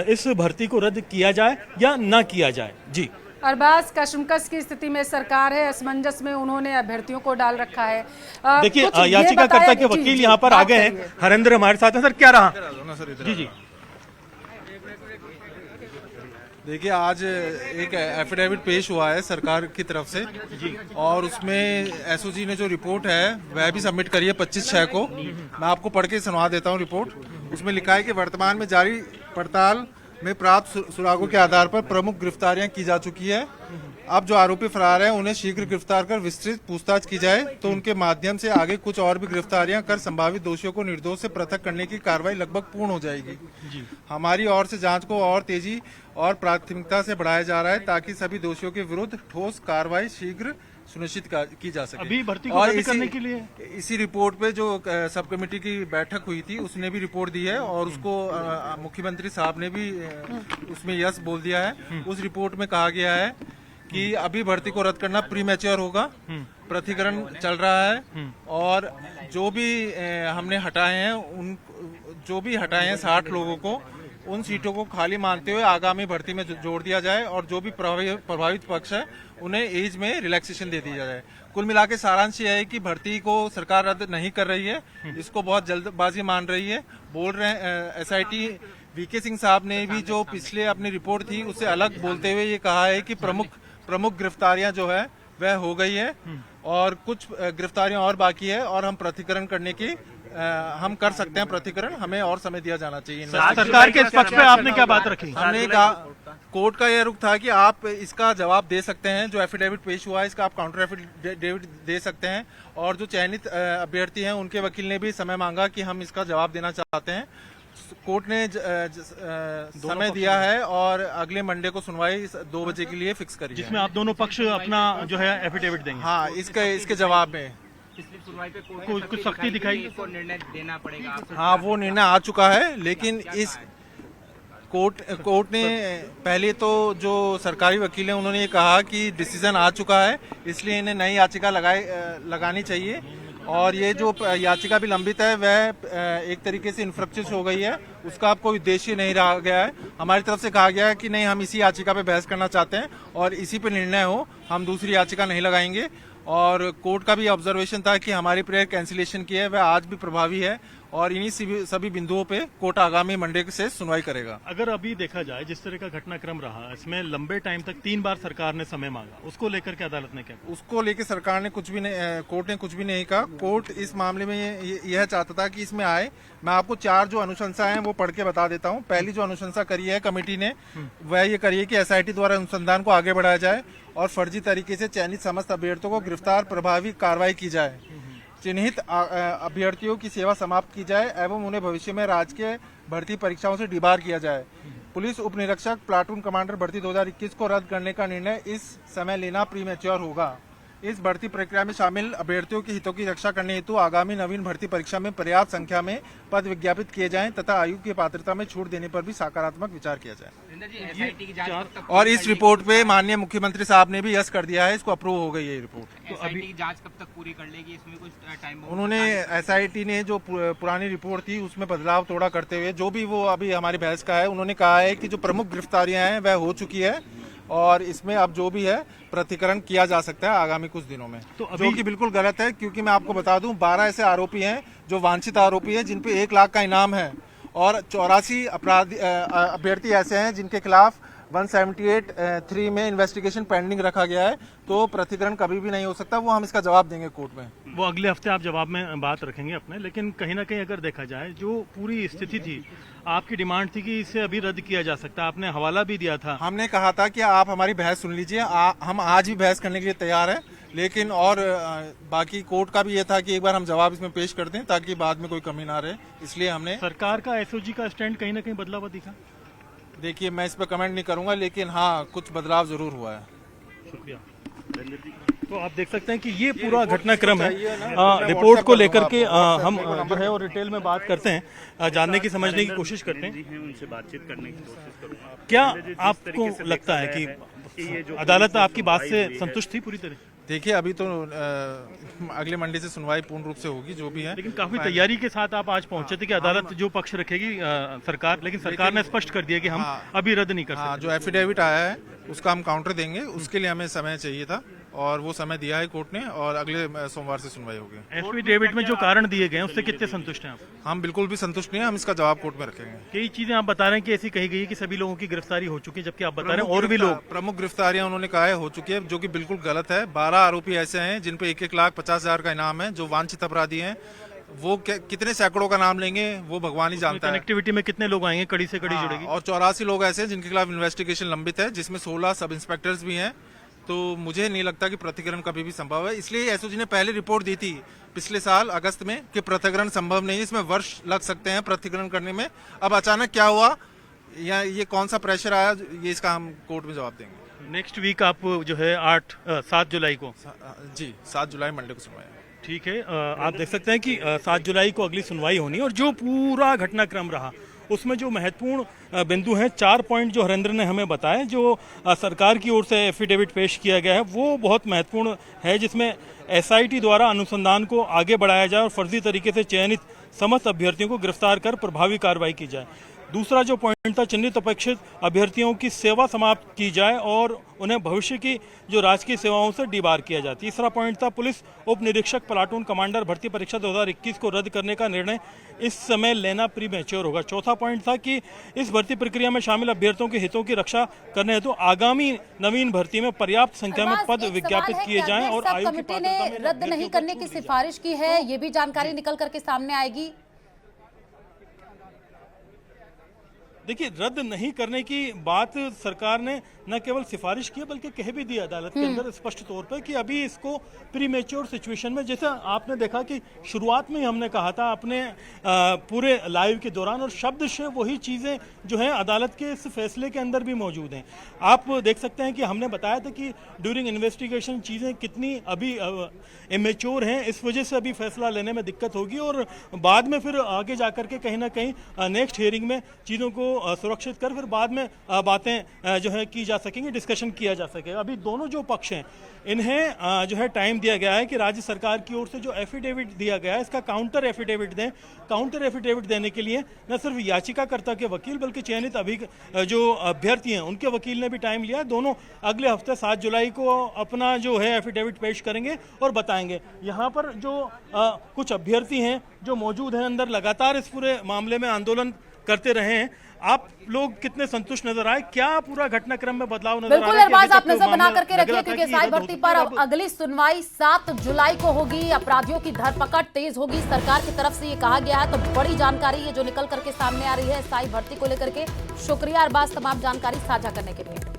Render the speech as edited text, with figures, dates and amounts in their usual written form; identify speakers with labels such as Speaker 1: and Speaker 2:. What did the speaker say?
Speaker 1: इस भर्ती को रद्द किया जाए या ना किया जाए। जी
Speaker 2: अरबाज, कशमकश की स्थिति में सरकार है, असमंजस में उन्होंने अभ्यर्थियों को डाल रखा है।
Speaker 1: देखिए, याचिकाकर्ता के वकील यहाँ पर आ गए हैं, हरेंद्र हमारे साथ हैं। सर, क्या रहा? जी जी
Speaker 3: देखिए, आज एक एफिडेविट पेश हुआ है सरकार की तरफ से जी, और उसमें एसओजी ने जो रिपोर्ट है वह भी सबमिट करी है 25/6 को। मैं आपको पढ़ के सुनवा देता हूँ रिपोर्ट। उसमें लिखा है कि वर्तमान में जारी पड़ताल में प्राप्त सुरागों के आधार पर प्रमुख गिरफ्तारियां की जा चुकी है। अब जो आरोपी फरार हैं उन्हें शीघ्र गिरफ्तार कर विस्तृत पूछताछ की जाए, तो उनके माध्यम से आगे कुछ और भी गिरफ्तारियां कर संभावित दोषियों को निर्दोष से पृथक करने की कार्रवाई लगभग पूर्ण हो जाएगी। हमारी ओर से जांच को और तेजी और प्राथमिकता से बढ़ाया जा रहा है ताकि सभी दोषियों के विरुद्ध ठोस कार्रवाई शीघ्र सुनिश्चित की जा सके।
Speaker 1: अभी भर्ती को रद्द करने के लिए
Speaker 3: इसी रिपोर्ट पे जो सब कमेटी की बैठक हुई थी उसने भी रिपोर्ट दी है, और उसको मुख्यमंत्री साहब ने भी उसमें यस बोल दिया है। उस रिपोर्ट में कहा गया है कि अभी भर्ती को रद्द करना प्रीमैच्योर होगा, प्रतिकरण चल रहा है, और जो भी हमने हटाए हैं उन जो भी हटाए हैं 60 लोगों को, उन सीटों को खाली मानते हुए आगामी भर्ती में जोड़ दिया जाए, और जो भी प्रभावित पक्ष है उन्हें एज में रिलैक्सेशन दे दिया जाए। कुल मिला के सारांश यह है कि भर्ती को सरकार रद्द नहीं कर रही है, इसको बहुत जल्दबाजी मान रही है। बोल रहे हैं एसआईटी वीके सिंह साहब ने भी जो पिछले अपनी रिपोर्ट थी उससे अलग बोलते हुए ये कहा है कि प्रमुख गिरफ्तारियां जो है वह हो गई है, और कुछ गिरफ्तारियां और बाकी है, और हम प्रतिकरण करने की हम कर सकते हैं प्रतिकरण, हमें और समय दिया जाना चाहिए।
Speaker 1: सरकार के पक्ष पे आपने क्या बात रखी?
Speaker 3: हमने कहा, कोर्ट का यह रुख था कि आप इसका जवाब दे सकते हैं, जो एफिडेविट पेश हुआ है इसका आप काउंटर एफिडेविट दे सकते हैं, और जो चयनित अभ्यर्थी हैं उनके वकील ने भी समय मांगा कि हम इसका जवाब देना चाहते हैं। कोर्ट ने समय दिया है और अगले मंडे को सुनवाई 2 बजे के लिए फिक्स करी है,
Speaker 1: जिसमें आप दोनों पक्ष अपना जो है एफिडेविट देंगे।
Speaker 3: हाँ, इसके जवाब में
Speaker 4: पिछली सुनवाई पे
Speaker 1: कुछ सख्ती दिखाई
Speaker 4: को निर्णय देना पड़ेगा।
Speaker 3: हाँ, वो निर्णय आ चुका है, लेकिन इस कोर्ट ने पहले तो जो सरकारी वकील हैं उन्होंने ये कहा कि डिसीजन आ चुका है, इसलिए इन्हें नई याचिका लगानी चाहिए, और ये जो याचिका भी लंबित है वह एक तरीके से इन्फ्रक्चर्स हो गई है, उसका अब कोई उद्देश्य नहीं रहा गया है। हमारी तरफ से कहा गया है कि नहीं, हम इसी याचिका पे बहस करना चाहते हैं और इसी पे निर्णय हो, हम दूसरी याचिका नहीं लगाएंगे। और कोर्ट का भी ऑब्जर्वेशन था कि हमारी प्रेयर कैंसिलेशन की है वह आज भी प्रभावी है, और इन्हीं सभी बिंदुओं पे कोर्ट आगामी मंडे से सुनवाई करेगा।
Speaker 1: अगर अभी देखा जाए जिस तरह का घटनाक्रम रहा, इसमें लंबे टाइम तक 3 बार सरकार ने समय मांगा, उसको लेकर के अदालत ने क्या कहा?
Speaker 3: उसको लेकर सरकार ने कुछ भी नहीं, कोर्ट ने कुछ भी नहीं कहा। कोर्ट इस मामले में यह चाहता था कि इसमें आए। मैं आपको 4 जो अनुशंसा है वो पढ़ के बता देता हूँ। पहली जो अनुशंसा करी है कमेटी ने वह ये करी है कि एसआईटी द्वारा अनुसंधान को आगे बढ़ाया जाए और फर्जी तरीके से चयनित समस्त अभ्यर्थियों को गिरफ्तार प्रभावी कार्रवाई की जाए, चिन्हित अभ्यर्थियों की सेवा समाप्त की जाए एवं उन्हें भविष्य में राजकीय भर्ती परीक्षाओं से डिबार किया जाए। पुलिस उप निरीक्षक प्लाटून कमांडर भर्ती 2021 को रद्द करने का निर्णय इस समय लेना प्रीमैच्योर होगा। इस भर्ती प्रक्रिया में शामिल अभ्यर्थियों के हितों की रक्षा करने हेतु आगामी नवीन भर्ती परीक्षा में पर्याप्त संख्या में पद विज्ञापित किए जाएं तथा आयु की पात्रता में छूट देने पर भी सकारात्मक विचार किया जाए। और इस रिपोर्ट पे माननीय मुख्यमंत्री साहब ने भी यस कर दिया है, इसको अप्रूव हो गई है रिपोर्ट।
Speaker 4: तो अभी की जांच कब तक पूरी कर लेगी, इसमें कुछ टाइम?
Speaker 3: उन्होंने एसआईटी ने जो पुरानी रिपोर्ट थी उसमें बदलाव थोड़ा करते हुए, जो भी वो अभी हमारी बहस का है, उन्होंने कहा है कि जो प्रमुख गिरफ्तारियां हैं वह हो चुकी है, और इसमें अब जो भी है प्रतिकरण किया जा सकता है आगामी कुछ दिनों में, तो जो कि बिल्कुल गलत है। क्योंकि मैं आपको बता दूं 12 ऐसे आरोपी हैं जो वांछित आरोपी हैं जिन पे 1 लाख का इनाम है, और 84 अभ्यर्थी ऐसे हैं जिनके खिलाफ 178(3) में इन्वेस्टिगेशन पेंडिंग रखा गया है। तो प्रतिकरण कभी भी नहीं हो सकता, वो हम इसका जवाब देंगे कोर्ट में।
Speaker 1: वो अगले हफ्ते आप जवाब में बात रखेंगे अपने, लेकिन कहीं ना कहीं अगर देखा जाए जो पूरी स्थिति थी, आपकी डिमांड थी कि इसे अभी रद्द किया जा सकता है, आपने हवाला भी दिया था।
Speaker 3: हमने कहा था कि आप हमारी बहस सुन लीजिए, हम आज भी बहस करने के लिए तैयार हैं, लेकिन और बाकी कोर्ट का भी ये था कि एक बार हम जवाब इसमें पेश कर दें ताकि बाद में कोई कमी ना रहे, इसलिए हमने।
Speaker 1: सरकार का एसओजी का स्टैंड कहीं ना कहीं बदला हुआ दिखा?
Speaker 3: देखिए, मैं इस पर कमेंट नहीं करूंगा, लेकिन हाँ, कुछ बदलाव जरूर हुआ है।
Speaker 1: शुक्रिया। तो आप देख सकते हैं कि ये पूरा घटनाक्रम है। रिपोर्ट को लेकर के हम जो है वो डिटेल में बात करते हैं, जानने की समझने की कोशिश करते हैं,
Speaker 5: उनसे बातचीत करने की कोशिश करूंगा।
Speaker 1: क्या आपको लगता है कि अदालत आपकी बात से संतुष्ट थी पूरी तरह?
Speaker 3: देखिए अभी तो अगले मंडे से सुनवाई पूर्ण रूप से होगी जो भी है।
Speaker 1: लेकिन काफी तैयारी के साथ आप आज पहुंचे थे कि अदालत जो पक्ष रखेगी सरकार, लेकिन सरकार ने स्पष्ट कर दिया कि हम अभी रद्द नहीं कर सकते।
Speaker 3: हाँ, जो एफिडेविट आया है उसका हम काउंटर देंगे, उसके लिए हमें समय चाहिए था और वो समय दिया है कोर्ट ने और अगले सोमवार से सुनवाई होगी।
Speaker 1: एफिडेविट में जो कारण दिए गए हैं उससे कितने संतुष्ट हैं आप?
Speaker 3: हम बिल्कुल भी संतुष्ट नहीं हैं, हम इसका जवाब कोर्ट में रखेंगे।
Speaker 1: कई चीजें आप बता रहे हैं कि ऐसी कही गई है कि सभी लोगों की गिरफ्तारी हो चुकी है, जबकि आप बता रहे हैं और भी लोग।
Speaker 3: प्रमुख गिरफ्तारियां उन्होंने कहा है हो चुकी है, जो कि बिल्कुल गलत है। 12 आरोपी ऐसे हैं जिन पे 1,50,000 का इनाम है, जो वांछित अपराधी हैं। वो कितने सैकड़ों का नाम लेंगे वो भगवान ही जानता है।
Speaker 1: कनेक्टिविटी में कितने लोग आएंगे, कड़ी से कड़ी जुड़ेगी।
Speaker 3: और 84 लोग ऐसे हैं जिनके खिलाफ इन्वेस्टिगेशन लंबित है, जिसमें 16 सब इंस्पेक्टर्स भी हैं। तो मुझे नहीं लगता कि पृथकीकरण कभी भी संभव है। इसलिए एसओजी ने पहले रिपोर्ट दी थी पिछले साल अगस्त में कि पृथकीकरण संभव नहीं है, इसमें वर्ष लग सकते हैं पृथकीकरण करने में। अब अचानक क्या हुआ या ये कौन सा प्रेशर आया, ये इसका हम कोर्ट में जवाब देंगे।
Speaker 1: नेक्स्ट वीक आप जो है 7 जुलाई को
Speaker 3: जी 7 जुलाई मंडे को सुनवाई है।
Speaker 1: ठीक है, आप देख सकते हैं कि 7 जुलाई को अगली सुनवाई होनी है और जो पूरा घटनाक्रम रहा उसमें जो महत्वपूर्ण बिंदु हैं, 4 पॉइंट जो हरेंद्र ने हमें बताए, जो सरकार की ओर से एफिडेविट पेश किया गया है वो बहुत महत्वपूर्ण है, जिसमें एसआईटी द्वारा अनुसंधान को आगे बढ़ाया जाए और फर्जी तरीके से चयनित समस्त अभ्यर्थियों को गिरफ्तार कर प्रभावी कार्रवाई की जाए। दूसरा जो पॉइंट था, चिन्हित अपेक्षित अभ्यर्थियों की सेवा समाप्त की जाए और उन्हें भविष्य की जो राजकीय सेवाओं से डिबार किया जाए। तीसरा पॉइंट था, पुलिस उप निरीक्षक प्लाटून कमांडर भर्ती परीक्षा 2021 को रद्द करने का निर्णय इस समय लेना प्रीमेच्योर होगा। चौथा पॉइंट था कि इस भर्ती प्रक्रिया में शामिल अभ्यर्थियों के हितों की रक्षा करने हेतु आगामी नवीन भर्ती में पर्याप्त संख्या में पद विज्ञापित किए जाएं और आयोग की
Speaker 5: कमेटी ने रद्द नहीं करने की सिफारिश की है, ये भी जानकारी निकल करके सामने आएगी।
Speaker 1: देखिए, रद्द नहीं करने की बात सरकार ने न केवल सिफारिश की बल्कि कह भी दी अदालत के अंदर स्पष्ट तौर पर कि अभी इसको प्रीमेच्योर सिचुएशन में, जैसा आपने देखा कि शुरुआत में ही हमने कहा था अपने पूरे लाइव के दौरान, और शब्द से वही चीज़ें जो हैं अदालत के इस फैसले के अंदर भी मौजूद हैं। आप देख सकते हैं कि हमने बताया था कि ड्यूरिंग इन्वेस्टिगेशन चीज़ें कितनी अभी इमेच्योर हैं, इस वजह से अभी फैसला लेने में दिक्कत होगी और बाद में फिर आगे जाकर के कहीं ना कहीं नेक्स्ट हियरिंग में चीज़ों को सुरक्षित कर फिर बाद में बातें जो है की जा सकेंगी, डिस्कशन किया जा सकेगा। अभी दोनों जो पक्ष हैं इन्हें जो है टाइम दिया गया है कि राज्य सरकार की ओर से जो एफिडेविट दिया गया है इसका काउंटर एफिडेविट दें। काउंटर एफिडेविट देने के लिए न सिर्फ याचिकाकर्ता के वकील बल्कि चयनित जो अभ्यर्थी हैं उनके वकील ने भी टाइम लिया है। दोनों अगले हफ्ते 7 जुलाई को अपना जो है एफिडेविट पेश करेंगे और बताएंगे। यहाँ पर जो कुछ अभ्यर्थी हैं जो मौजूद हैं अंदर, लगातार इस पूरे मामले में आंदोलन करते रहे हैं। आप लोग कितने संतुष्ट नजर आए? क्या पूरा घटनाक्रम में बदलाव नजर
Speaker 5: बिल्कुल
Speaker 1: आया?
Speaker 5: अरबाज, आप नजर बना करके रखिए क्योंकि साई भर्ती पर अब अगली सुनवाई 7 जुलाई को होगी। अपराधियों की धरपकड़ तेज होगी, सरकार की तरफ से ये कहा गया है। तो बड़ी जानकारी ये जो निकल करके सामने आ रही है साई भर्ती को लेकर के। शुक्रिया अरबाज तमाम जानकारी साझा करने के लिए।